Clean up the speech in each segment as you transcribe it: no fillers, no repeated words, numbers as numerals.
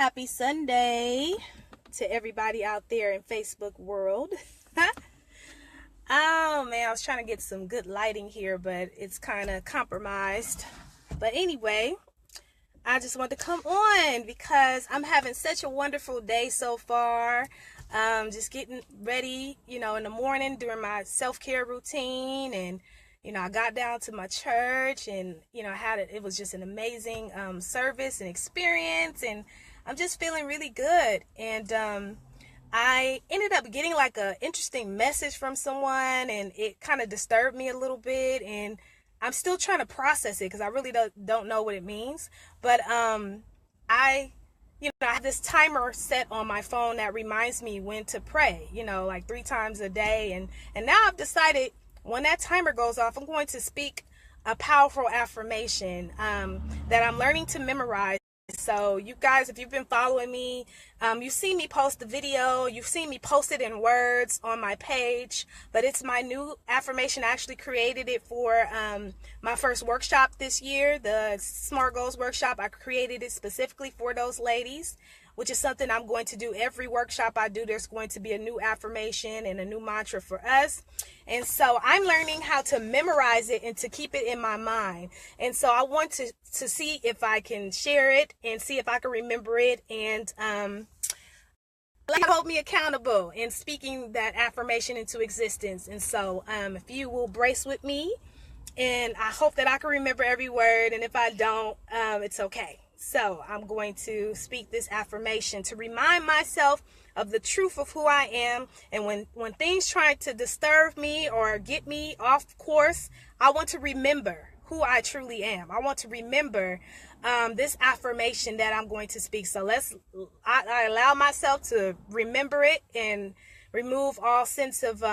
Happy Sunday to everybody out there in Facebook world. Oh man, I was trying to get some good lighting here, but it's kind of compromised. But anyway, I just wanted to come on because I'm having such a wonderful day so far. Just getting ready, in the morning during my self-care routine, and I got down to my church, and it was just an amazing service and experience, and I'm just feeling really good. And I ended up getting like a interesting message from someone, and it kind of disturbed me a little bit, and I'm still trying to process it because I really don't know what it means. But I have this timer set on my phone that reminds me when to pray, like 3 times a day. And now I've decided when that timer goes off, I'm going to speak a powerful affirmation that I'm learning to memorize. So you guys, if you've been following me, you've seen me post the video, you've seen me post it in words on my page, but it's my new affirmation. I actually created it for my first workshop this year, the Smart Goals workshop. I created it specifically for those ladies, which is something I'm going to do every workshop I do. There's going to be a new affirmation and a new mantra for us. And so I'm learning how to memorize it and to keep it in my mind. And so I want to see if I can share it and see if I can remember it, and hold me accountable in speaking that affirmation into existence. And so if you will brace with me, and I hope that I can remember every word, and if I don't, it's okay. So I'm going to speak this affirmation to remind myself of the truth of who I am. And when things try to disturb me or get me off course, I want to remember who I truly am. I want to remember this affirmation that I'm going to speak. So I allow myself to remember it and remove all sense of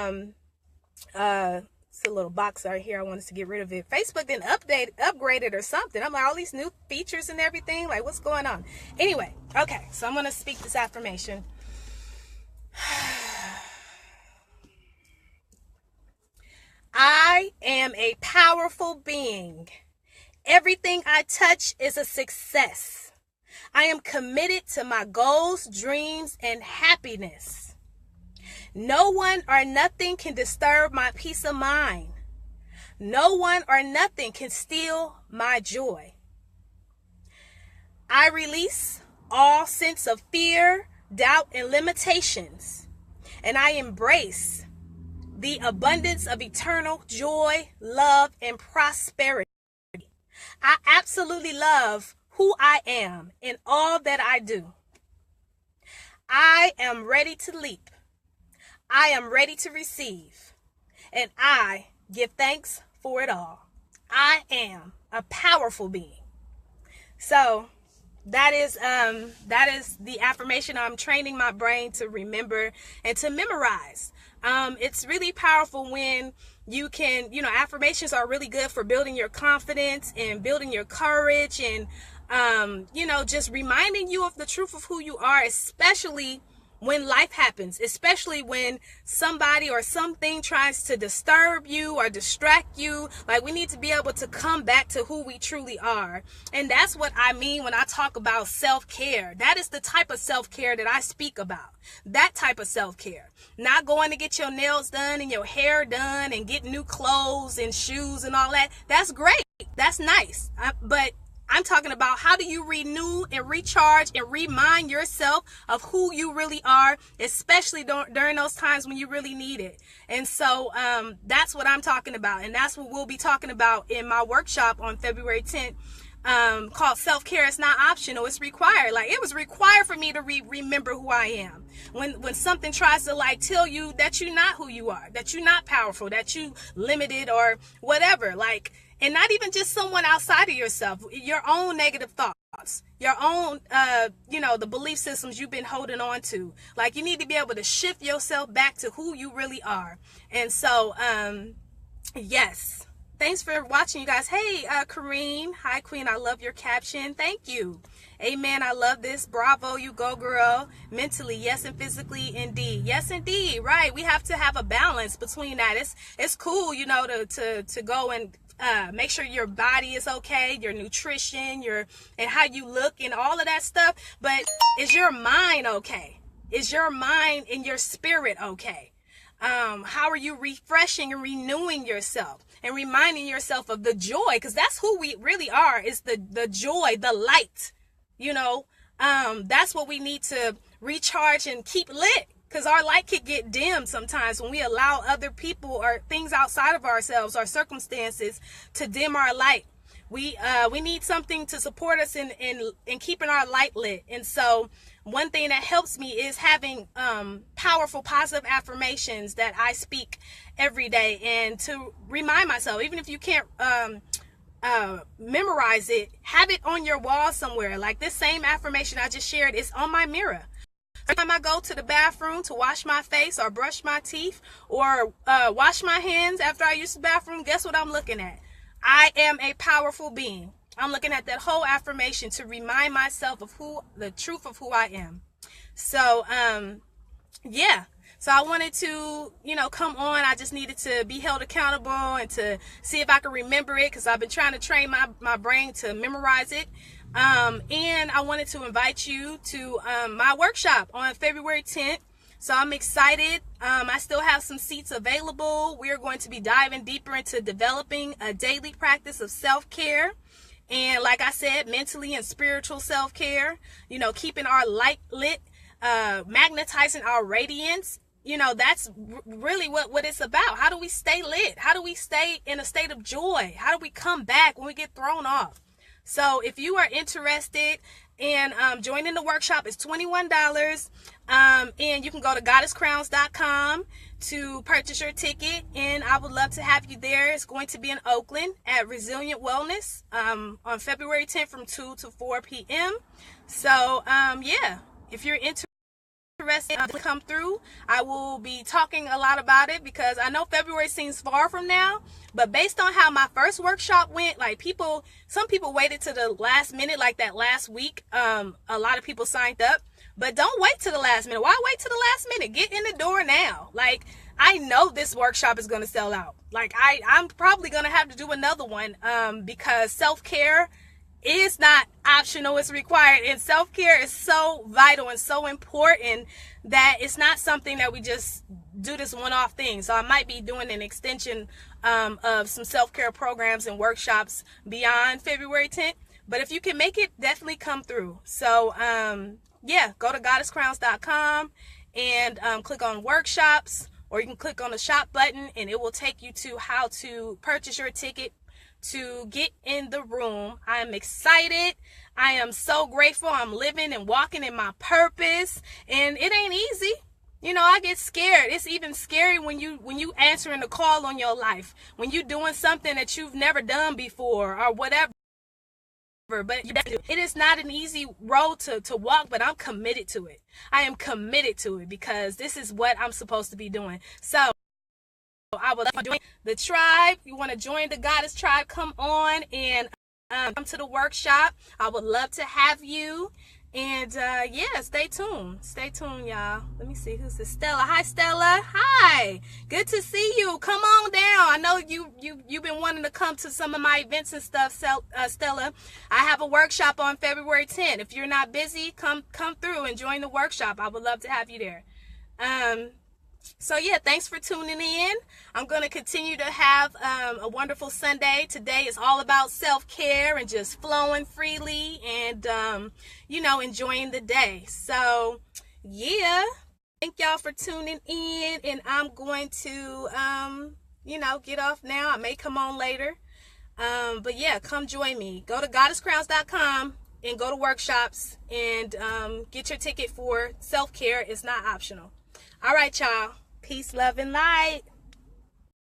it's a little box right here. I wanted to get rid of it. Facebook didn't upgrade it or something. I'm like, all these new features and everything. Like, what's going on? Anyway, okay. So I'm going to speak this affirmation. I am a powerful being. Everything I touch is a success. I am committed to my goals, dreams, and happiness. No one or nothing can disturb my peace of mind. No one or nothing can steal my joy. I release all sense of fear, doubt, and limitations, and I embrace the abundance of eternal joy, love, and prosperity. I absolutely love who I am in all that I do. I am ready to leap. I am ready to receive, and I give thanks for it all. I am a powerful being. So that is the affirmation I'm training my brain to remember and to memorize. It's really powerful when you can, affirmations are really good for building your confidence and building your courage, and just reminding you of the truth of who you are, especially when life happens, especially when somebody or something tries to disturb you or distract you. Like, we need to be able to come back to who we truly are. And that's what I mean when I talk about self-care. That is the type of self-care that I speak about. That type of self-care. Not going to get your nails done and your hair done and get new clothes and shoes and all that. That's great. That's nice. But I'm talking about, how do you renew and recharge and remind yourself of who you really are, especially during those times when you really need it. And so that's what I'm talking about. And that's what we'll be talking about in my workshop on February 10th, called Self-Care Is Not Optional, It's Required. Like, it was required for me to remember who I am. When something tries to tell you that you're not who you are, that you're not powerful, that you limited or whatever, and not even just someone outside of yourself, your own negative thoughts, your own, the belief systems you've been holding on to. Like, you need to be able to shift yourself back to who you really are. And so, yes. Thanks for watching, you guys. Hey, Kareen. Hi, Queen. I love your caption. Thank you. Amen. I love this. Bravo. You go, girl. Mentally, yes, and physically, indeed. Yes, indeed. Right. We have to have a balance between that. It's cool, to go and make sure your body is okay, your nutrition, and how you look and all of that stuff. But is your mind okay? Is your mind and your spirit okay? How are you refreshing and renewing yourself and reminding yourself of the joy? Because that's who we really are, is the joy, the light. That's what we need to recharge and keep lit. Because our light could get dim sometimes when we allow other people or things outside of ourselves or circumstances to dim our light. We need something to support us in keeping our light lit. And so one thing that helps me is having powerful, positive affirmations that I speak every day, and to remind myself, even if you can't memorize it, have it on your wall somewhere. Like this same affirmation I just shared is on my mirror. Every time I go to the bathroom to wash my face or brush my teeth or wash my hands after I use the bathroom, guess what I'm looking at? I am a powerful being. I'm looking at that whole affirmation to remind myself of the truth of who I am. So, yeah. So I wanted to, come on. I just needed to be held accountable and to see if I could remember it, because I've been trying to train my brain to memorize it. And I wanted to invite you to my workshop on February 10th. So I'm excited. I still have some seats available. We're going to be diving deeper into developing a daily practice of self-care. And like I said, mentally and spiritual self-care, keeping our light lit, magnetizing our radiance. That's really what it's about. How do we stay lit? How do we stay in a state of joy? How do we come back when we get thrown off? So if you are interested in joining the workshop, it's $21. And you can go to goddesscrowns.com to purchase your ticket. And I would love to have you there. It's going to be in Oakland at Resilient Wellness on February 10th from 2 to 4 p.m. So, yeah, if you're interested, come through. I will be talking a lot about it, because I know February seems far from now, but based on how my first workshop went, like some people waited to the last minute, like that last week. A lot of people signed up, but don't wait to the last minute. Why wait to the last minute? Get in the door now. Like, I know this workshop is going to sell out. Like, I'm probably going to have to do another one, because self-care is not optional, it's required. And self-care is so vital and so important that it's not something that we just do this one-off thing. So I might be doing an extension of some self-care programs and workshops beyond February 10th. But if you can make it, definitely come through. So yeah, go to goddesscrowns.com and click on workshops, or you can click on the shop button and it will take you to how to purchase your ticket to get in the room. I am excited. I am so grateful. I'm living and walking in my purpose, and it ain't easy. I get scared. It's even scary when you answering the call on your life, when you doing something that you've never done before or whatever. But it is not an easy road to walk, but I'm committed to it. I am committed to it because this is what I'm supposed to be doing. So I would love to join the tribe. You want to join the Goddess Tribe, come on and come to the workshop. I would love to have you. And yeah, stay tuned. Stay tuned, y'all. Let me see, who's this? Stella. Hi, Stella. Hi. Good to see you. Come on down. I know you've been wanting to come to some of my events and stuff, Stella. I have a workshop on February 10th. If you're not busy, come through and join the workshop. I would love to have you there. So yeah, thanks for tuning in. I'm going to continue to have a wonderful Sunday. Today is all about self-care and just flowing freely and, enjoying the day. So yeah, thank y'all for tuning in, and I'm going to, get off now. I may come on later. But yeah, come join me. Go to goddesscrowns.com and go to workshops and get your ticket for self-care. It's not optional. All right, y'all. Peace, love, and light.